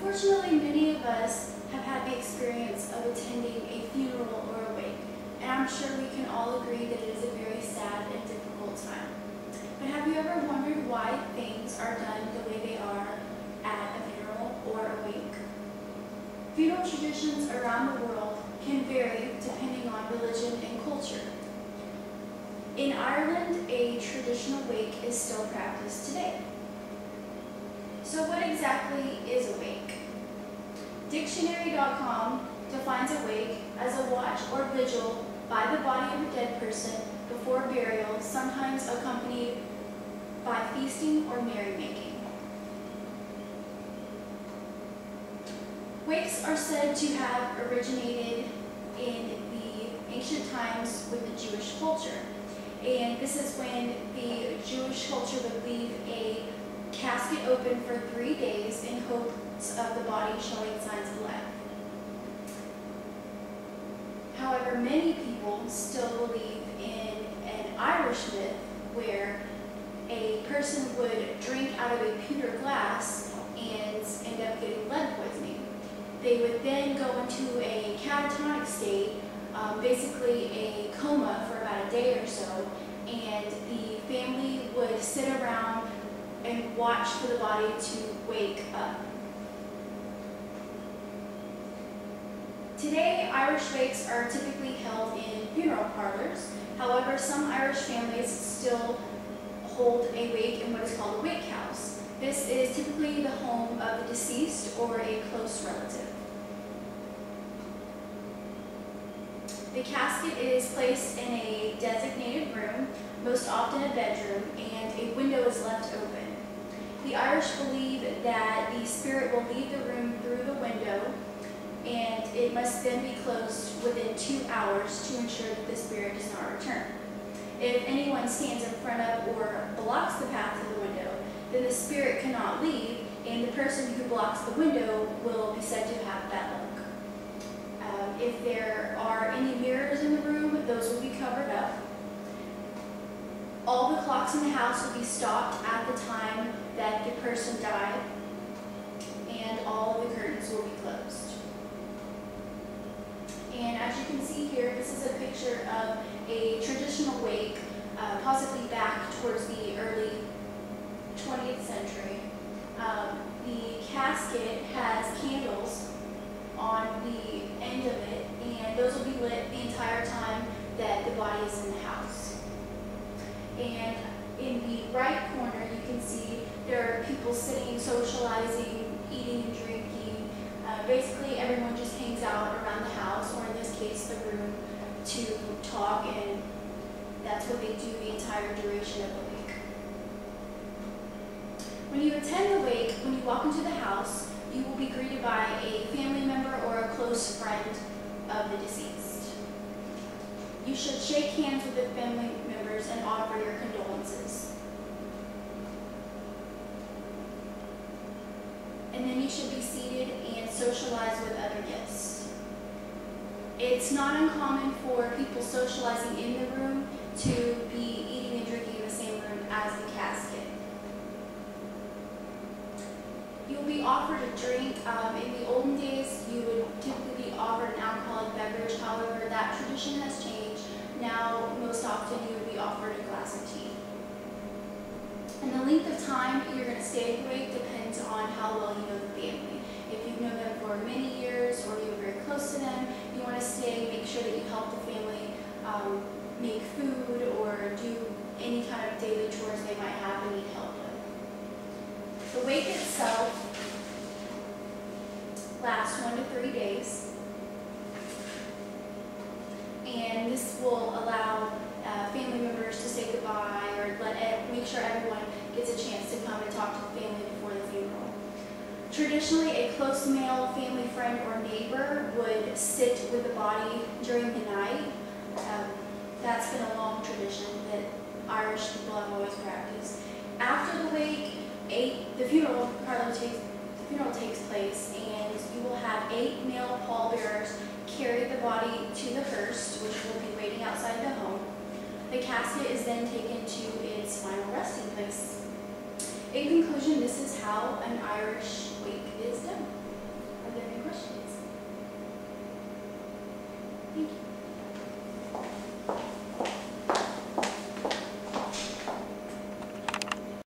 Unfortunately, many of us have had the experience of attending a funeral or a wake, and I'm sure we can all agree that it is a very sad and difficult time. But have you ever wondered why things are done the way they are at a funeral or a wake? Funeral traditions around the world can vary depending on religion and culture. In Ireland, a traditional wake is still practiced today. So what exactly is a wake? Dictionary.com defines a wake as a watch or vigil by the body of a dead person before burial, sometimes accompanied by feasting or merrymaking. Wakes are said to have originated in the ancient times with the Jewish culture. And this is when the Jewish culture would leave a casket open for 3 days in hopes of the body showing signs of life. However, many people still believe in an Irish myth where a person would drink out of a pewter glass and end up getting lead poisoning. They would then go into a catatonic state, basically a coma for about a day or so, and the family would sit around and watch for the body to wake up. Today, Irish wakes are typically held in funeral parlors. However, some Irish families still hold a wake in what is called a wake house. This is typically the home of the deceased or a close relative. The casket is placed in a designated room, most often a bedroom, and a window is left open. The Irish believe that the spirit will leave the room through the window, and it must then be closed within 2 hours to ensure that the spirit does not return. If anyone stands in front of or blocks the path to the window, then the spirit cannot leave, and the person who blocks the window will be said to have bad luck. If there are any mirrors in the room, those will be covered up. All the clocks in the house will be stopped at the time that the person died, and all of the curtains will be closed. And as you can see here, this is a picture of a traditional wake, possibly back towards the early 20th century. The casket has candles on the end of it, and those will be lit the entire time that the body is in the house. And in the right corner, you can see there are people sitting, socializing, eating and drinking. Basically, everyone just hangs out around the house, or in this case, the room, to talk, and that's what they do the entire duration of the wake. When you attend the wake, when you walk into the house, you will be greeted by a family member or a close friend of the deceased. You should shake hands with the family members and offer your condolences. And then you should be seated and socialize with other guests. It's not uncommon for people socializing in the room to be eating and drinking in the same room as the casket. You'll be offered a drink. In the olden days, you would typically be offered an alcoholic beverage. However, that tradition has changed. Now, most often, you would be offered a glass of tea. And the length of time you're going to stay at the wake depends on how well you know the family. If you've known them for many years or you're very close to them, you want to stay, make sure that you help the family make food or do any kind of daily chores they might have and need help with. The wake itself lasts 1 to 3 days, and this will allow family members to say goodbye or make sure everyone gets a chance to come and talk to the family before the funeral. Traditionally, a close male family friend or neighbor would sit with the body during the night. That's been a long tradition that Irish people have always practiced. After the wake, the funeral takes place, and you will have 8 male pallbearers carry the body to the hearse, which will be waiting outside the home. The casket is then taken to its final resting place. In conclusion, this is how an Irish wake is done. Are there any questions?